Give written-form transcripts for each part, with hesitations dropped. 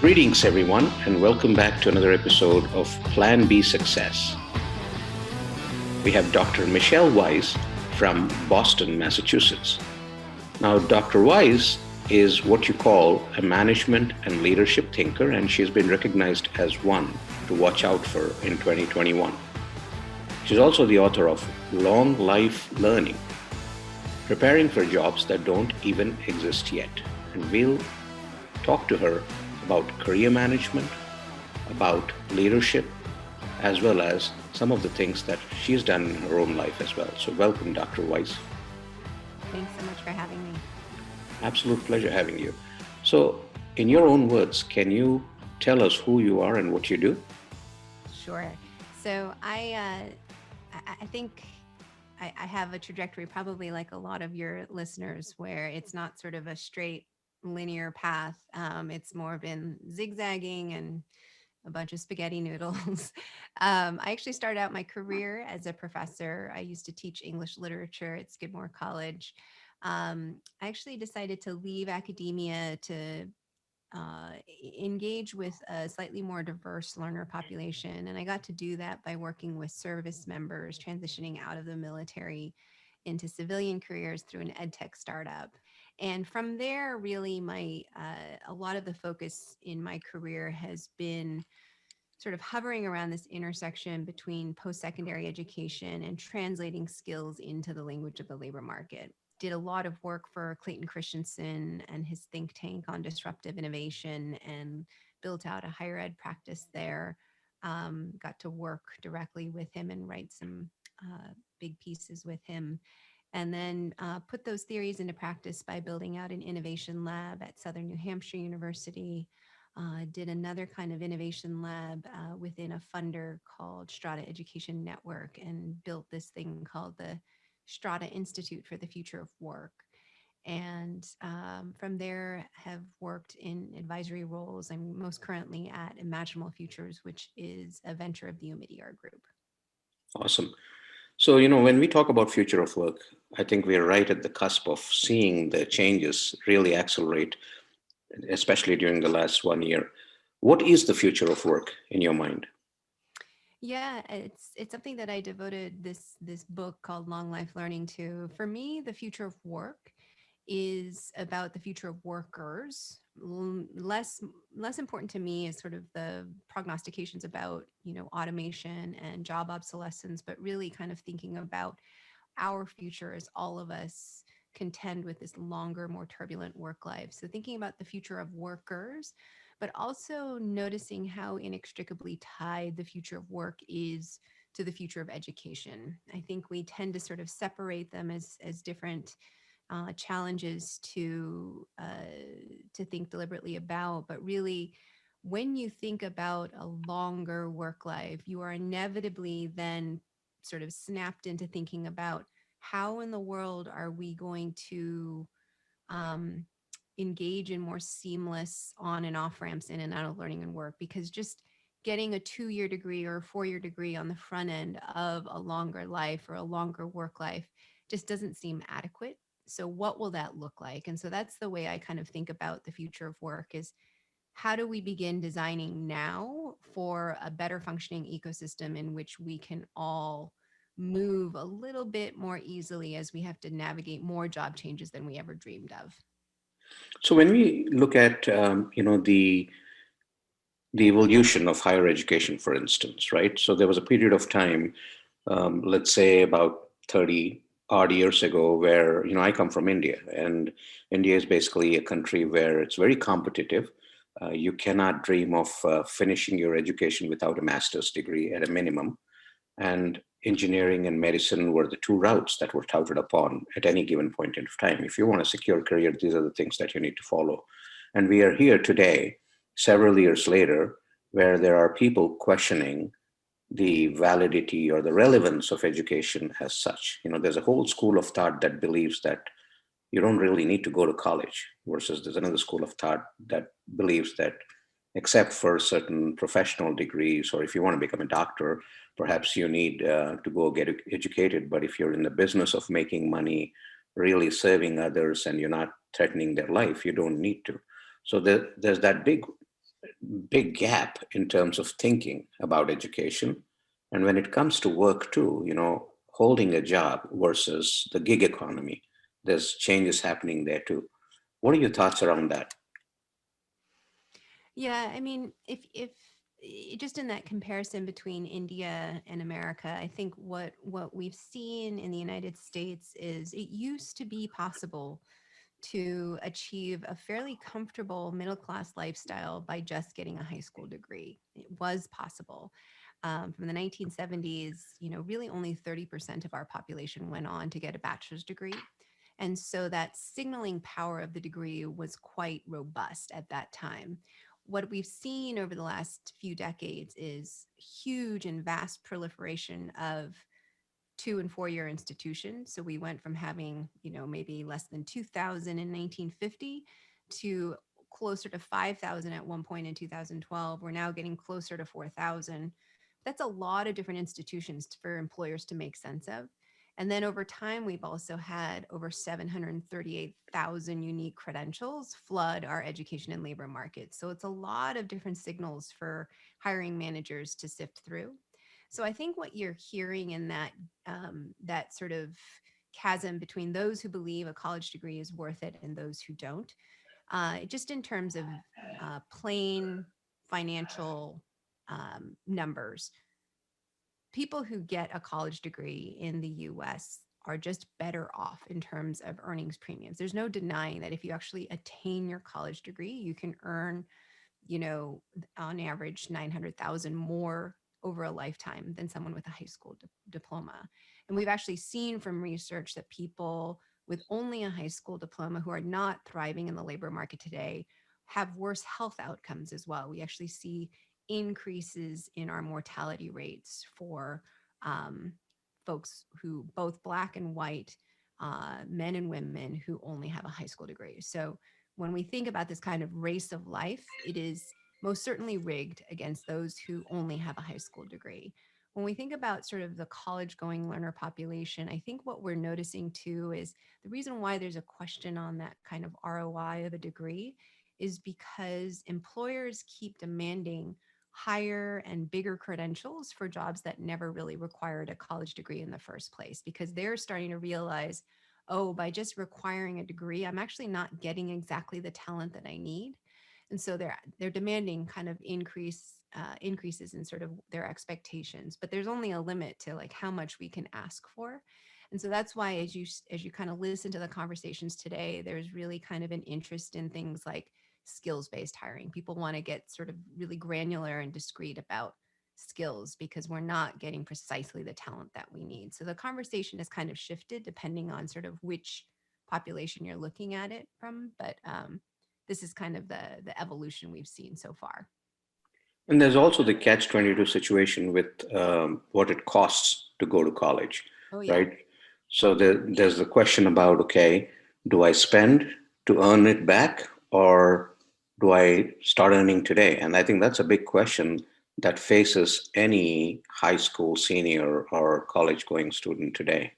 Greetings, everyone, and welcome back to another episode of Plan B Success. We have Dr. Michelle Weise from Boston, Massachusetts. Now, Dr. Weise is what you call a management and leadership thinker, and she's been recognized as one to watch out for in 2021. She's also the author of Long Life Learning, preparing for jobs that don't even exist yet. And we'll talk to her about career management, about leadership, as well as some of the things that she's done in her own life as well. So welcome, Dr. Weise. Thanks so much for having me. Absolute pleasure having you. So in your own words, can you tell us who you are and what you do? Sure. So I think I have a trajectory probably like a lot of your listeners where it's not sort of a straight linear path. It's more been zigzagging and a bunch of spaghetti noodles. I actually started out my career as a professor. I used to teach English literature at Skidmore College. I actually decided to leave academia to engage with a slightly more diverse learner population. And I got to do that by working with service members transitioning out of the military into civilian careers through an ed tech startup. And from there, really, a lot of the focus in my career has been sort of hovering around this intersection between post-secondary education and translating skills into the language of the labor market. Did a lot of work for Clayton Christensen and his think tank on disruptive innovation and built out a higher ed practice there. Got to work directly with him and write some big pieces with him. And then put those theories into practice by building out an innovation lab at Southern New Hampshire University. Did another kind of innovation lab within a funder called Strata Education Network and built this thing called the Strata Institute for the Future of Work. And from there have worked in advisory roles. I'm most currently at Imaginable Futures, which is a venture of the Omidyar Group. Awesome. So, when we talk about future of work, I think we're right at the cusp of seeing the changes really accelerate, especially during the last 1 year. What is the future of work in your mind? Yeah, it's something that I devoted this book called Long Life Learning to. For me, the future of work is about the future of workers. Less important to me is sort of the prognostications about, automation and job obsolescence, but really kind of thinking about our future as all of us contend with this longer, more turbulent work life. So thinking about the future of workers, but also noticing how inextricably tied the future of work is to the future of education. I think we tend to sort of separate them as different challenges to think deliberately about, but really, when you think about a longer work life, you are inevitably then sort of snapped into thinking about how in the world are we going to engage in more seamless on and off ramps in and out of learning and work, because just getting a 2-year degree or a 4-year degree on the front end of a longer life or a longer work life just doesn't seem adequate. So what will that look like? And so that's the way I kind of think about the future of work is how do we begin designing now for a better functioning ecosystem in which we can all move a little bit more easily as we have to navigate more job changes than we ever dreamed of. So when we look at, the evolution of higher education, for instance, right? So there was a period of time, let's say about 30 odd years ago, where, I come from India, and India is basically a country where it's very competitive. You cannot dream of finishing your education without a master's degree at a minimum. And engineering and medicine were the two routes that were touted upon at any given point in time. If you want a secure career, these are the things that you need to follow. And we are here today, several years later, where there are people questioning the validity or the relevance of education as such. There's a whole school of thought that believes that you don't really need to go to college, versus there's another school of thought that believes that except for certain professional degrees, or if you want to become a doctor, perhaps you need to go get educated. But if you're in the business of making money, really serving others, and you're not threatening their life, you don't need to. So there's that big big gap in terms of thinking about education. And when it comes to work too, holding a job versus the gig economy, there's changes happening there too. What are your thoughts around that? Yeah, I mean, if just in that comparison between India and America, I think what we've seen in the United States is it used to be possible to achieve a fairly comfortable middle class lifestyle by just getting a high school degree. It was possible. From the 1970s, really only 30% of our population went on to get a bachelor's degree. And so that signaling power of the degree was quite robust at that time. What we've seen over the last few decades is huge and vast proliferation of 2 and 4 year institutions. So we went from having, maybe less than 2,000 in 1950 to closer to 5,000 at one point in 2012. We're now getting closer to 4,000. That's a lot of different institutions for employers to make sense of. And then over time, we've also had over 738,000 unique credentials flood our education and labor market. So it's a lot of different signals for hiring managers to sift through. So I think what you're hearing in that sort of chasm between those who believe a college degree is worth it and those who don't, just in terms of plain financial numbers, people who get a college degree in the US are just better off in terms of earnings premiums. There's no denying that if you actually attain your college degree, you can earn, you know, on average 900,000 more over a lifetime than someone with a high school diploma. And we've actually seen from research that people with only a high school diploma who are not thriving in the labor market today have worse health outcomes as well. We actually see increases in our mortality rates for um, folks who both black and white, men and women who only have a high school degree. So when we think about this kind of race of life, it is most certainly rigged against those who only have a high school degree. When we think about sort of the college going learner population, I think what we're noticing too is the reason why there's a question on that kind of ROI of a degree is because employers keep demanding higher and bigger credentials for jobs that never really required a college degree in the first place, because they're starting to realize, oh, by just requiring a degree, I'm actually not getting exactly the talent that I need. And so they're demanding kind of increases in sort of their expectations, but there's only a limit to like how much we can ask for. And so that's why as you kind of listen to the conversations today, there's really kind of an interest in things like skills based hiring. People want to get sort of really granular and discrete about skills because we're not getting precisely the talent that we need. So the conversation has kind of shifted depending on sort of which population you're looking at it from. But this is kind of the evolution we've seen so far. And there's also the catch 22 situation with what it costs to go to college, Oh yeah. right? So there's the question about, okay, do I spend to earn it back, or do I start earning today? And I think that's a big question that faces any high school senior or college going student today.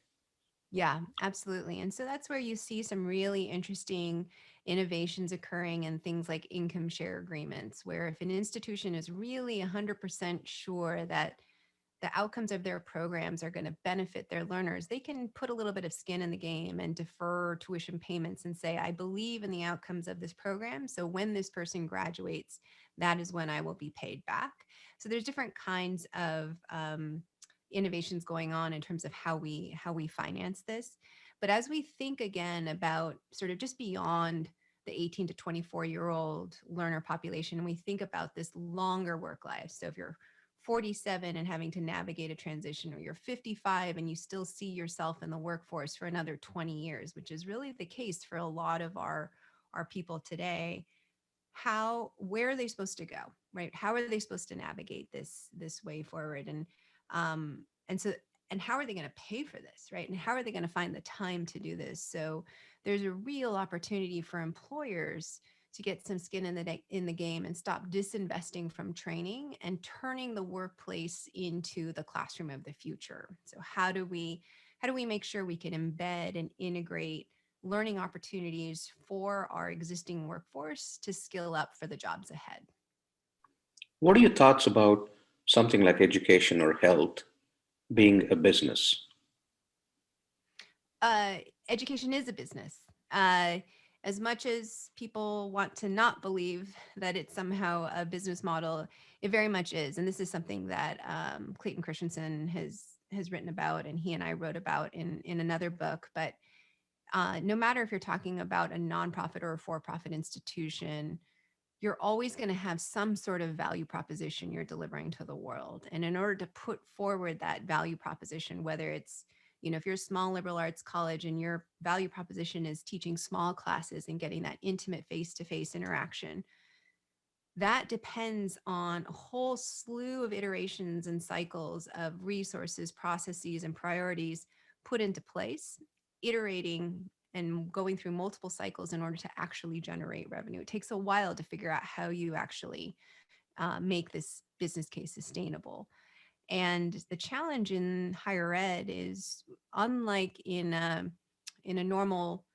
Yeah, absolutely. And so that's where you see some really interesting innovations occurring in things like income share agreements, where if an institution is really 100% sure that the outcomes of their programs are going to benefit their learners, they can put a little bit of skin in the game and defer tuition payments and say, I believe in the outcomes of this program. So when this person graduates, that is when I will be paid back. So there's different kinds of innovations going on in terms of how we finance this. But as we think again about sort of just beyond the 18 to 24-year-old learner population, and we think about this longer work life. So if you're 47 and having to navigate a transition, or you're 55 and you still see yourself in the workforce for another 20 years, which is really the case for a lot of our people today, where are they supposed to go, right? How are they supposed to navigate this way forward? And so, and how are they going to pay for this, right? And how are they going to find the time to do this? So there's a real opportunity for employers to get some skin in the game and stop disinvesting from training and turning the workplace into the classroom of the future. So how do we make sure we can embed and integrate learning opportunities for our existing workforce to skill up for the jobs ahead? What are your thoughts about something like education or health being a business? uh, Education is a business. Uh, as much as people want to not believe that it's somehow a business model, it very much is. And this is something that Clayton Christensen has written about, and he and I wrote about in another book. But no matter if you're talking about a nonprofit or a for-profit institution, you're always going to have some sort of value proposition you're delivering to the world. And in order to put forward that value proposition, whether it's, if you're a small liberal arts college and your value proposition is teaching small classes and getting that intimate face-to-face interaction, that depends on a whole slew of iterations and cycles of resources, processes, and priorities put into place, iterating and going through multiple cycles in order to actually generate revenue. It takes a while to figure out how you actually make this business case sustainable. And the challenge in higher ed is, unlike in a normal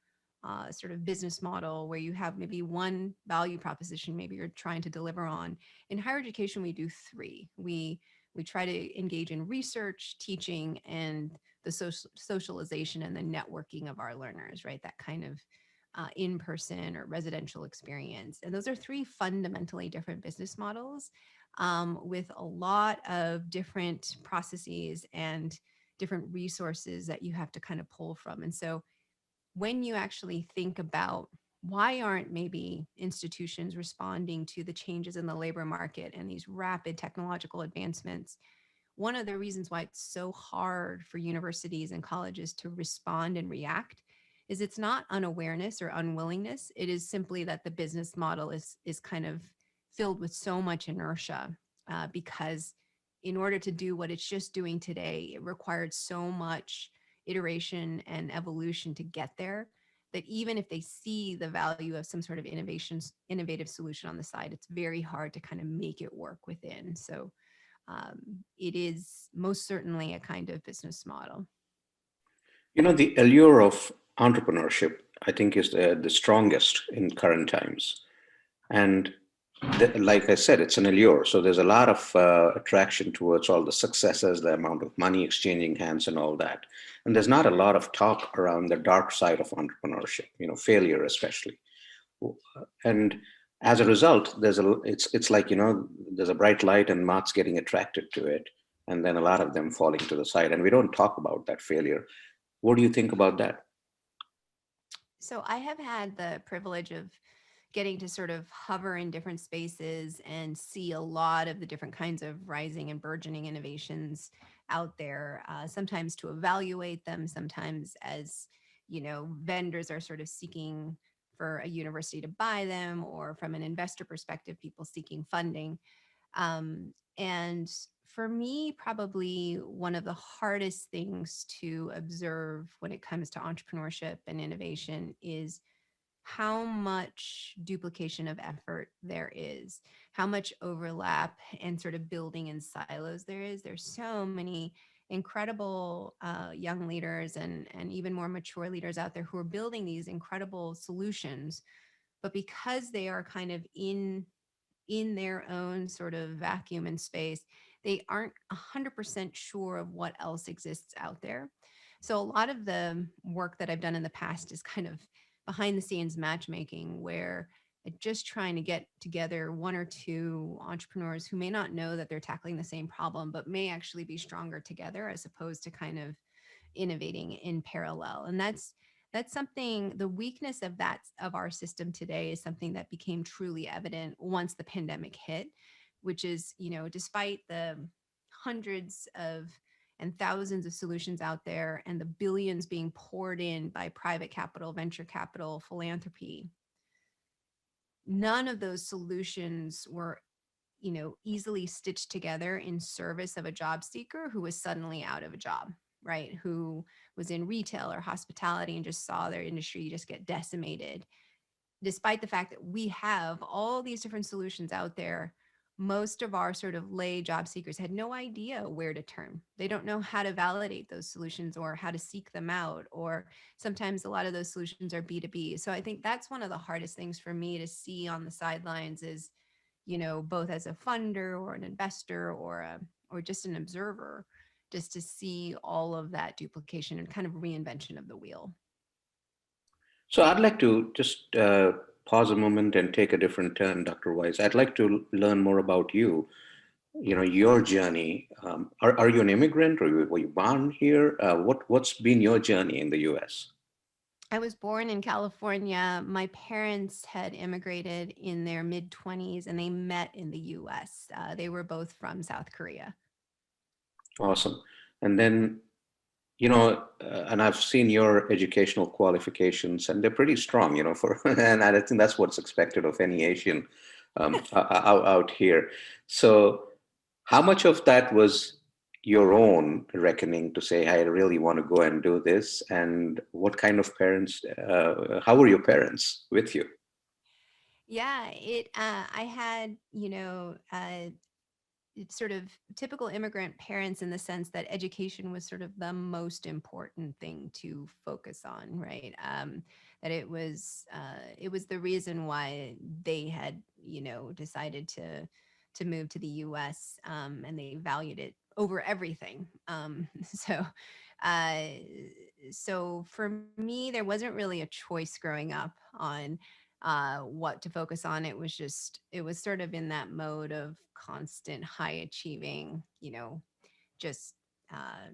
sort of business model where you have maybe one value proposition maybe you're trying to deliver on. In higher education, we do three. We try to engage in research, teaching, and the socialization and the networking of our learners, right? That kind of in-person or residential experience. And those are three fundamentally different business models, with a lot of different processes and different resources that you have to kind of pull from. And so when you actually think about why aren't maybe institutions responding to the changes in the labor market and these rapid technological advancements, one of the reasons why it's so hard for universities and colleges to respond and react is it's not unawareness or unwillingness. It is simply that the business model is kind of filled with so much inertia, because in order to do what it's just doing today, it required so much iteration and evolution to get there, that even if they see the value of some sort of innovative solution on the side, it's very hard to kind of make it work within. So it is most certainly a kind of business model. The allure of entrepreneurship, I think, is the strongest in current times. And like I said, it's an allure. So there's a lot of attraction towards all the successes, the amount of money exchanging hands, and all that. And there's not a lot of talk around the dark side of entrepreneurship, failure especially. And as a result, it's like, there's a bright light and moths getting attracted to it, and then a lot of them falling to the side. And we don't talk about that failure. What do you think about that? So I have had the privilege of getting to sort of hover in different spaces and see a lot of the different kinds of rising and burgeoning innovations out there, sometimes to evaluate them, sometimes as, vendors are sort of seeking for a university to buy them, or from an investor perspective, people seeking funding. And for me, probably one of the hardest things to observe when it comes to entrepreneurship and innovation is how much duplication of effort there is, how much overlap and sort of building in silos there is. There's so many incredible young leaders and even more mature leaders out there who are building these incredible solutions, but because they are kind of in their own sort of vacuum and space, they aren't 100% sure of what else exists out there. So a lot of the work that I've done in the past is kind of behind the scenes matchmaking, where just trying to get together one or two entrepreneurs who may not know that they're tackling the same problem, but may actually be stronger together, as opposed to kind of innovating in parallel. And that's something, the weakness of that, of our system today, is something that became truly evident once the pandemic hit, which is, despite the hundreds of and thousands of solutions out there and the billions being poured in by private capital, venture capital, philanthropy, none of those solutions were, easily stitched together in service of a job seeker who was suddenly out of a job, right? Who was in retail or hospitality and just saw their industry just get decimated. Despite the fact that we have all these different solutions out there, most of our sort of lay job seekers had no idea where to turn. They don't know how to validate those solutions or how to seek them out. Or sometimes a lot of those solutions are B2B. So I think that's one of the hardest things for me to see on the sidelines is, both as a funder or an investor or just an observer, just to see all of that duplication and kind of reinvention of the wheel. So I'd like to just pause a moment and take a different turn, Dr. Wise. I'd like to learn more about you. Your journey. Are you an immigrant, or were you born here? What's been your journey in the U.S.? I was born in California. My parents had immigrated in their mid 20s and they met in the US. They were both from South Korea. Awesome. And then, and I've seen your educational qualifications, and they're pretty strong, for, and I think that's what's expected of any Asian out here. So, how much of that was your own reckoning to say, I really want to go and do this? And what kind of parents, how were your parents with you? Yeah, I had, it's sort of typical immigrant parents in the sense that education was sort of the most important thing to focus on, right? That it was the reason why they had decided to move to the U.S. And they valued it over everything. Uh, so for me, there wasn't really a choice growing up on what to focus on. It was sort of in that mode of constant high achieving, just uh,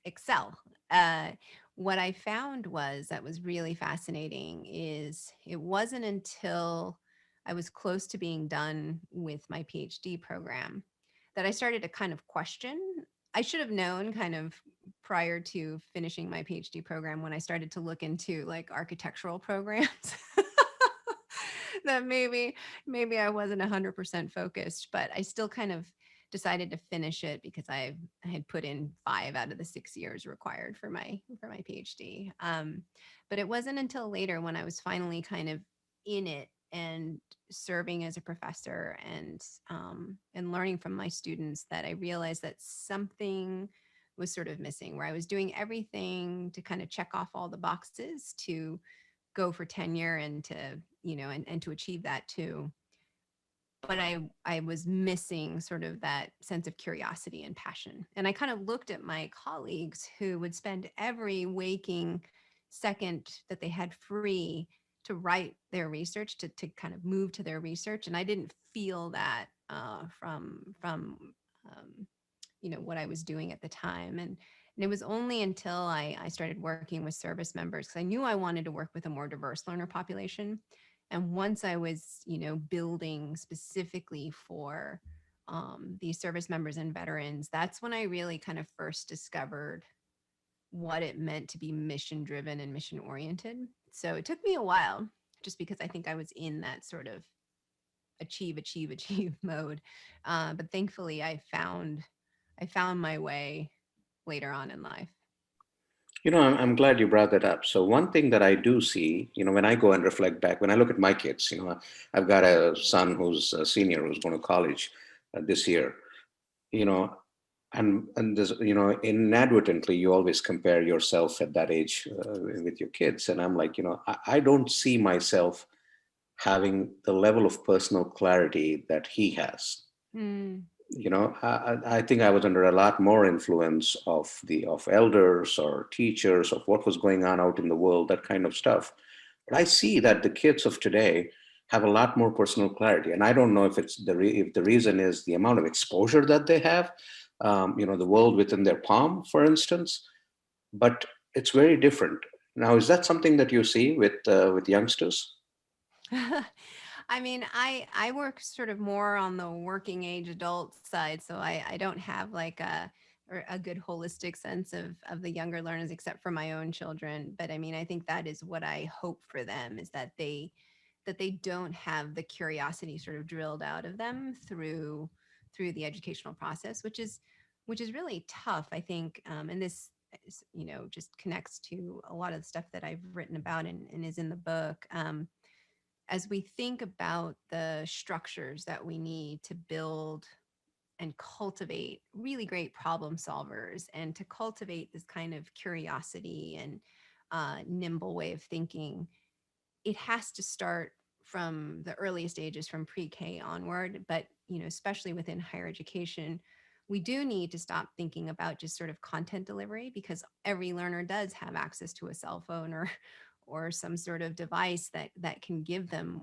excel. Uh, what I found that was really fascinating is it wasn't until I was close to being done with my PhD program that I started to kind of question. I should have known kind of prior to finishing my PhD program when I started to look into like architectural programs that maybe I wasn't 100% focused, but I still kind of decided to finish it because I had put in 5 out of the 6 years required for my PhD. But it wasn't until later when I was finally kind of in it and serving as a professor and learning from my students that I realized that something was sort of missing, where I was doing everything to kind of check off all the boxes to go for tenure and to and to achieve that too, but I was missing sort of that sense of curiosity and passion. And I kind of looked at my colleagues who would spend every waking second that they had free to write their research, to kind of move to their research, and I didn't feel that from what I was doing at the time. And it was only until I started working with service members, because I knew I wanted to work with a more diverse learner population. And once I was, building specifically for these service members and veterans, that's when I really kind of first discovered what it meant to be mission driven and mission oriented. So it took me a while, just because I think I was in that sort of achieve mode. But thankfully, I found my way later on in life. I'm glad you brought that up. So one thing that I do see, when I go and reflect back, when I look at my kids, I've got a son who's a senior who's going to college this year, you know, and there's, inadvertently you always compare yourself at that age with your kids, and I'm like, I don't see myself having the level of personal clarity that he has. Mm. I think I was under a lot more influence of elders or teachers of what was going on out in the world, that kind of stuff. But I see that the kids of today have a lot more personal clarity, and I don't know if it's if the reason is the amount of exposure that they have, the world within their palm, for instance. But it's very different now. Is that something that you see with youngsters? I mean, I work sort of more on the working age adult side, so I don't have like a good holistic sense of the younger learners, except for my own children. But I mean, I think that is what I hope for them, is that they don't have the curiosity sort of drilled out of them through the educational process, which is really tough, I think. And this just connects to a lot of the stuff that I've written about and is in the book. As we think about the structures that we need to build and cultivate really great problem solvers, and to cultivate this kind of curiosity and nimble way of thinking, it has to start from the earliest ages, from pre-K onward, but especially within higher education, we do need to stop thinking about just sort of content delivery, because every learner does have access to a cell phone or some sort of device that can give them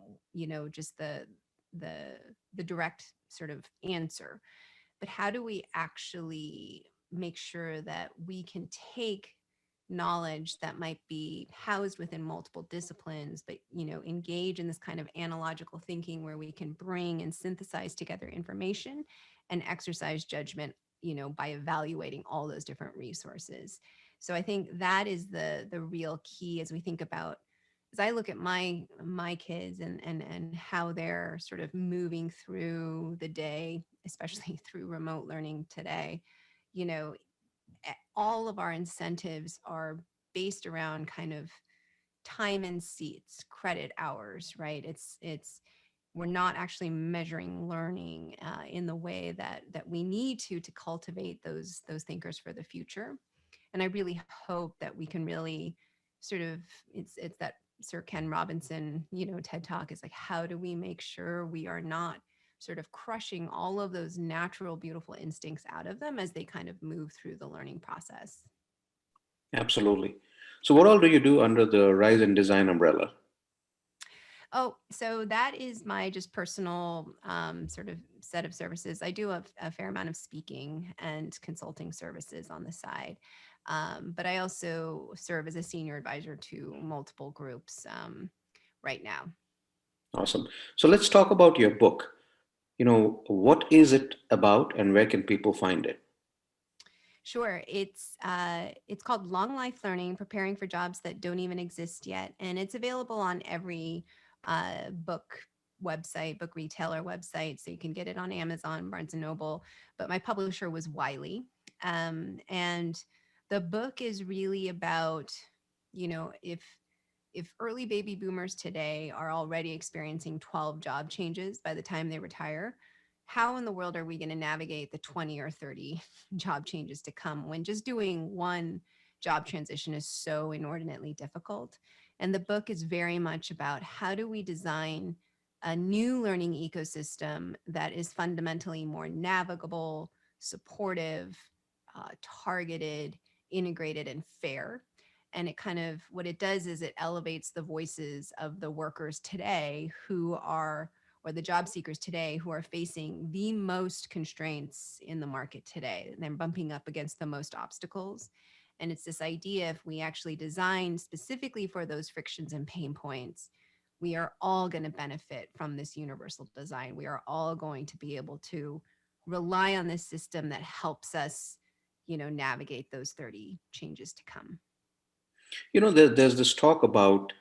just the the direct sort of answer. But how do we actually make sure that we can take knowledge that might be housed within multiple disciplines, but engage in this kind of analogical thinking where we can bring and synthesize together information and exercise judgment by evaluating all those different resources. So I think that is the real key as we think about, as I look at my kids and how they're sort of moving through the day, especially through remote learning today. you know all of our incentives are based around kind of time and seats, credit hours, right? It's we're not actually measuring learning in the way that we need to cultivate those thinkers for the future. And I really hope that we can really sort of, it's that Sir Ken Robinson TED Talk is like, how do we make sure we are not sort of crushing all of those natural beautiful instincts out of them as they kind of move through the learning process. Absolutely. So, what all do you do under the Rise and Design umbrella? Oh, so that is my just personal sort of set of services. I do a fair amount of speaking and consulting services on the side. But I also serve as a senior advisor to multiple groups right now. Awesome. So, let's talk about your book. What is it about and where can people find it? Sure. It's called Long Life Learning: Preparing for Jobs That Don't Even Exist Yet, and it's available on every book website, book retailer website. So you can get it on Amazon, Barnes and Noble. But my publisher was Wiley, and the book is really about, if early baby boomers today are already experiencing 12 job changes by the time they retire, how in the world are we going to navigate the 20 or 30 job changes to come when just doing one job transition is so inordinately difficult? And the book is very much about how do we design a new learning ecosystem that is fundamentally more navigable, supportive, targeted, integrated, and fair. And it kind of, what it does is it elevates the voices of the workers today who are, or the job seekers today who are facing the most constraints in the market today. They're bumping up against the most obstacles. And it's this idea, if we actually design specifically for those frictions and pain points, we are all going to benefit from this universal design. We are all going to be able to rely on this system that helps us, navigate those 30 changes to come. There's this talk about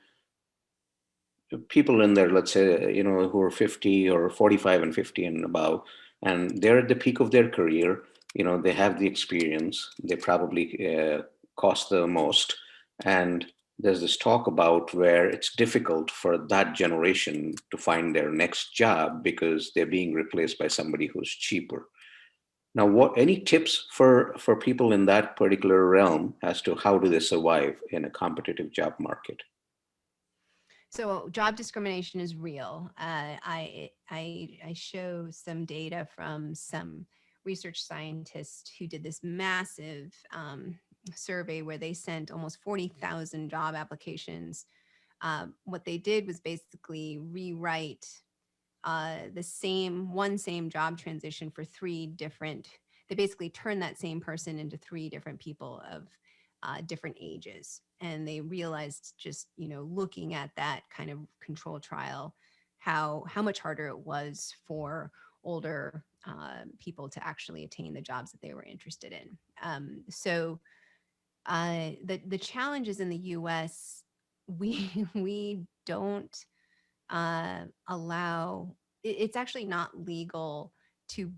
people in there, let's say, who are 50 or 45 and 50 and above, and they're at the peak of their career. They have the experience, they probably cost the most. And there's this talk about where it's difficult for that generation to find their next job because they're being replaced by somebody who's cheaper. Now, what any tips for people in that particular realm as to how do they survive in a competitive job market? So job discrimination is real. I show some data from some research scientists who did this massive survey where they sent almost 40,000 job applications. What they did was basically rewrite the same job transition for three different. They basically turned that same person into three different people of different ages, and they realized, just looking at that kind of control trial, how much harder it was for older people to actually attain the jobs that they were interested in. So the challenges in the U.S., we don't allow, it's actually not legal to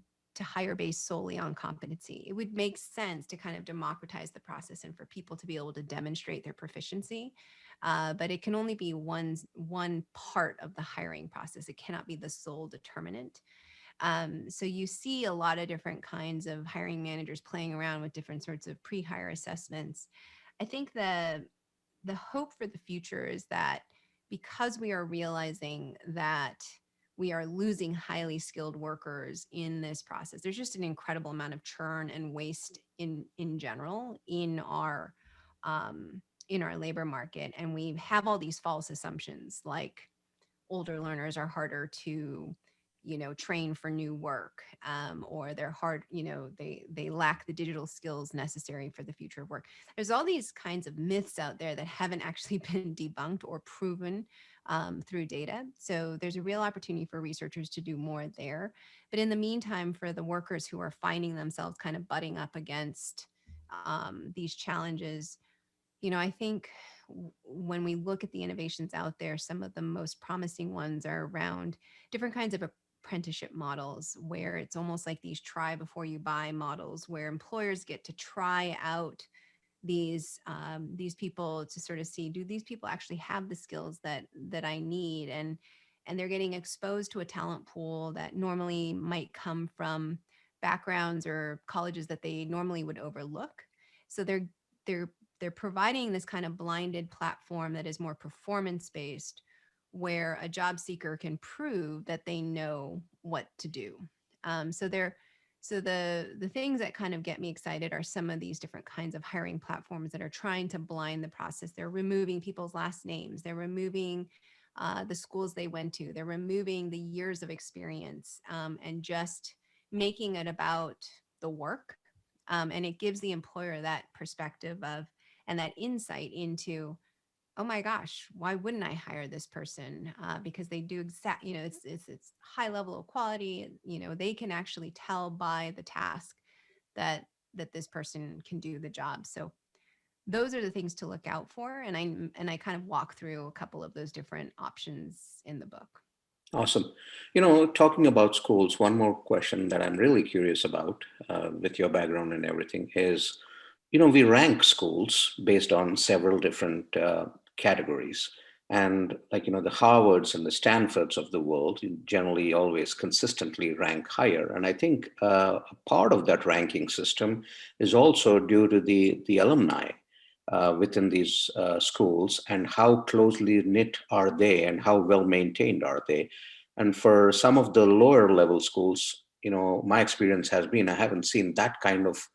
hire based solely on competency. It would make sense to kind of democratize the process and for people to be able to demonstrate their proficiency, but it can only be one part of the hiring process. It cannot be the sole determinant. So you see a lot of different kinds of hiring managers playing around with different sorts of pre-hire assessments. I think the hope for the future is that, because we are realizing that we are losing highly skilled workers in this process. There's just an incredible amount of churn and waste in general um, in our labor market, and we have all these false assumptions like older learners are harder to train for new work, or they're hard, they lack the digital skills necessary for the future of work. There's all these kinds of myths out there that haven't actually been debunked or proven through data. So there's a real opportunity for researchers to do more there. But in the meantime, for the workers who are finding themselves kind of butting up against these challenges, I think when we look at the innovations out there, some of the most promising ones are around different kinds of apprenticeship models, where it's almost like these try before you buy models, where employers get to try out these people to sort of see, do these people actually have the skills that I need, and they're getting exposed to a talent pool that normally might come from backgrounds or colleges that they normally would overlook. So they're they're providing this kind of blinded platform that is more performance based, where a job seeker can prove that they know what to do. So the things that kind of get me excited are some of these different kinds of hiring platforms that are trying to blind the process. They're removing people's last names. They're removing the schools they went to. They're removing the years of experience, and just making it about the work. And it gives the employer that perspective of and that insight into, oh my gosh, why wouldn't I hire this person? Because they do it's high level of quality. They can actually tell by the task that this person can do the job. So those are the things to look out for, and I kind of walk through a couple of those different options in the book. Awesome. Talking about schools, one more question that I'm really curious about, with your background and everything, is, we rank schools based on several different categories. And like, the Harvards and the Stanfords of the world generally always consistently rank higher. And I think a part of that ranking system is also due to the alumni within these schools, and how closely knit are they and how well maintained are they. And for some of the lower level schools, my experience has been, I haven't seen that kind of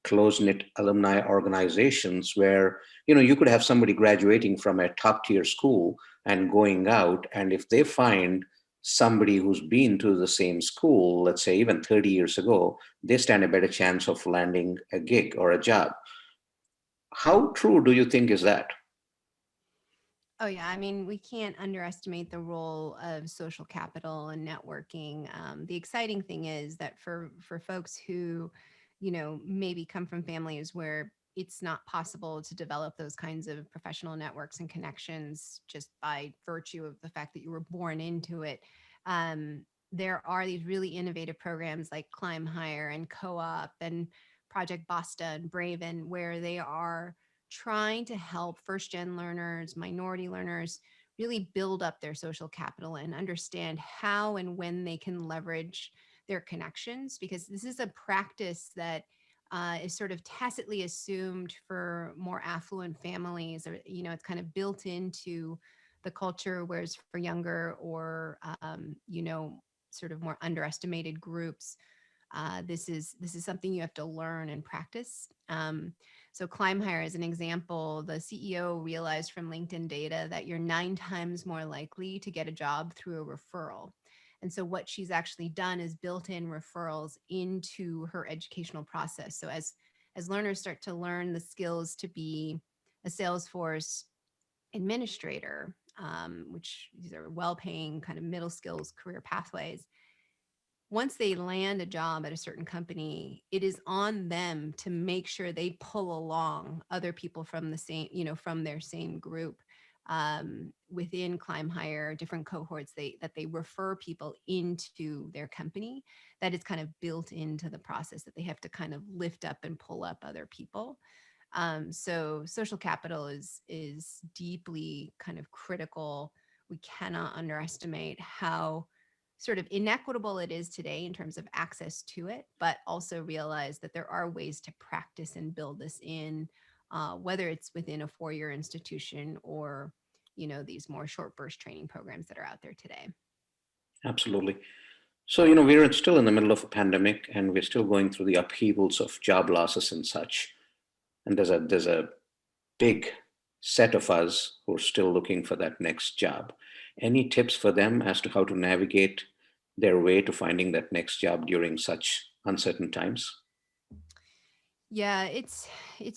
close knit alumni organizations where, you could have somebody graduating from a top tier school and going out, and if they find somebody who's been to the same school, let's say even 30 years ago, they stand a better chance of landing a gig or a job. How true do you think is that? Oh yeah, I mean, we can't underestimate the role of social capital and networking. The exciting thing is that for folks who, maybe come from families where it's not possible to develop those kinds of professional networks and connections just by virtue of the fact that you were born into it. There are these really innovative programs like Climb Hire and Co-op and Project Basta and Braven, where they are trying to help first gen learners, minority learners really build up their social capital and understand how and when they can leverage their connections, because this is a practice that is sort of tacitly assumed for more affluent families, or it's kind of built into the culture, whereas for younger or sort of more underestimated groups, this is something you have to learn and practice. So Climb Hire is an example. The CEO realized from LinkedIn data that you're 9 times more likely to get a job through a referral. And so what she's actually done is built in referrals into her educational process. So as learners start to learn the skills to be a Salesforce administrator, which these are well-paying kind of middle skills career pathways, once they land a job at a certain company, it is on them to make sure they pull along other people from the same, from their same group, within Climb Hire, different cohorts that they refer people into their company. That is kind of built into the process, that they have to kind of lift up and pull up other people. So social capital is deeply kind of critical. We cannot underestimate how sort of inequitable it is today in terms of access to it, but also realize that there are ways to practice and build this in, whether it's within a four-year institution or these more short burst training programs that are out there today. Absolutely. So, we're still in the middle of a pandemic and we're still going through the upheavals of job losses and such. And there's a big set of us who are still looking for that next job. Any tips for them as to how to navigate their way to finding that next job during such uncertain times? Yeah, it's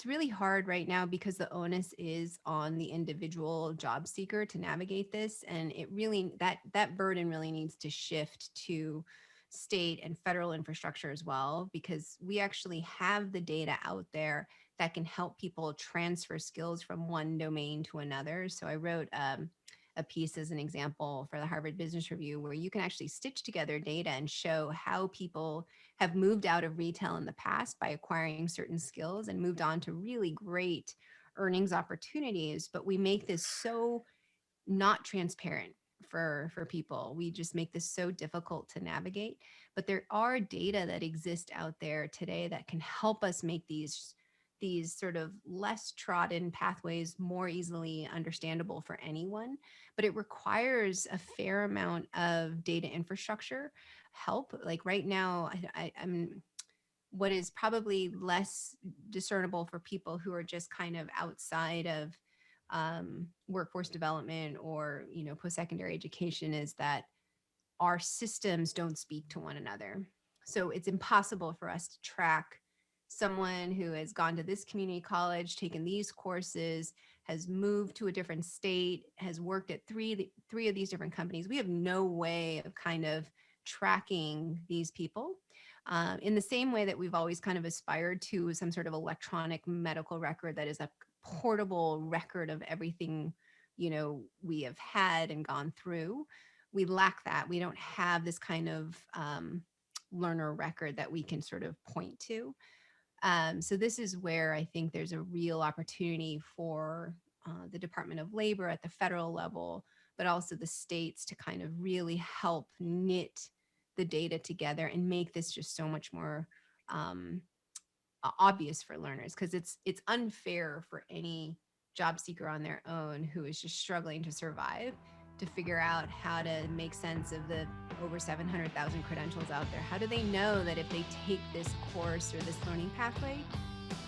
really hard right now because the onus is on the individual job seeker to navigate this, and it really that burden really needs to shift to state and federal infrastructure as well, because we actually have the data out there that can help people transfer skills from one domain to another. So I wrote a piece as an example for the Harvard Business Review where you can actually stitch together data and show how people have moved out of retail in the past by acquiring certain skills and moved on to really great earnings opportunities. But we make this so not transparent for people. We just make this so difficult to navigate. But there are data that exist out there today that can help us make these sort of less trodden pathways more easily understandable for anyone. But it requires a fair amount of data infrastructure help. Like right now, I'm what is probably less discernible for people who are just kind of outside of workforce development or post-secondary education is that our systems don't speak to one another. So it's impossible for us to track someone who has gone to this community college, taken these courses, has moved to a different state, has worked at three of these different companies. We have no way of kind of tracking these people. In the same way that we've always kind of aspired to some sort of electronic medical record that is a portable record of everything, we have had and gone through. We lack that. We don't have this kind of learner record that we can sort of point to. So this is where I think there's a real opportunity for the Department of Labor at the federal level, but also the states to kind of really help knit the data together and make this just so much more obvious for learners, because it's unfair for any job seeker on their own who is just struggling to survive to figure out how to make sense of the over 700,000 credentials out there. How do they know that if they take this course or this learning pathway,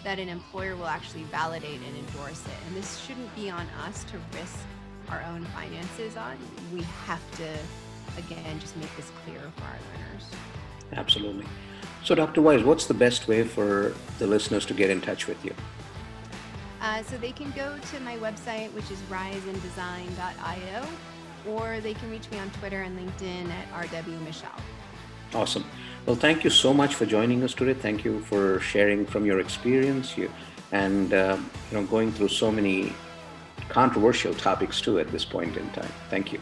that an employer will actually validate and endorse it? And this shouldn't be on us to risk our own finances on. We have to, again, just make this clear for our learners. Absolutely. So Dr. Weise, what's the best way for the listeners to get in touch with you? So they can go to my website, which is riseanddesign.io, or they can reach me on Twitter and LinkedIn at RW Michelle. Awesome. Well, thank you so much for joining us today. Thank you for sharing from your experience and going through so many controversial topics too at this point in time. Thank you.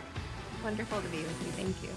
Wonderful to be with you. Thank you.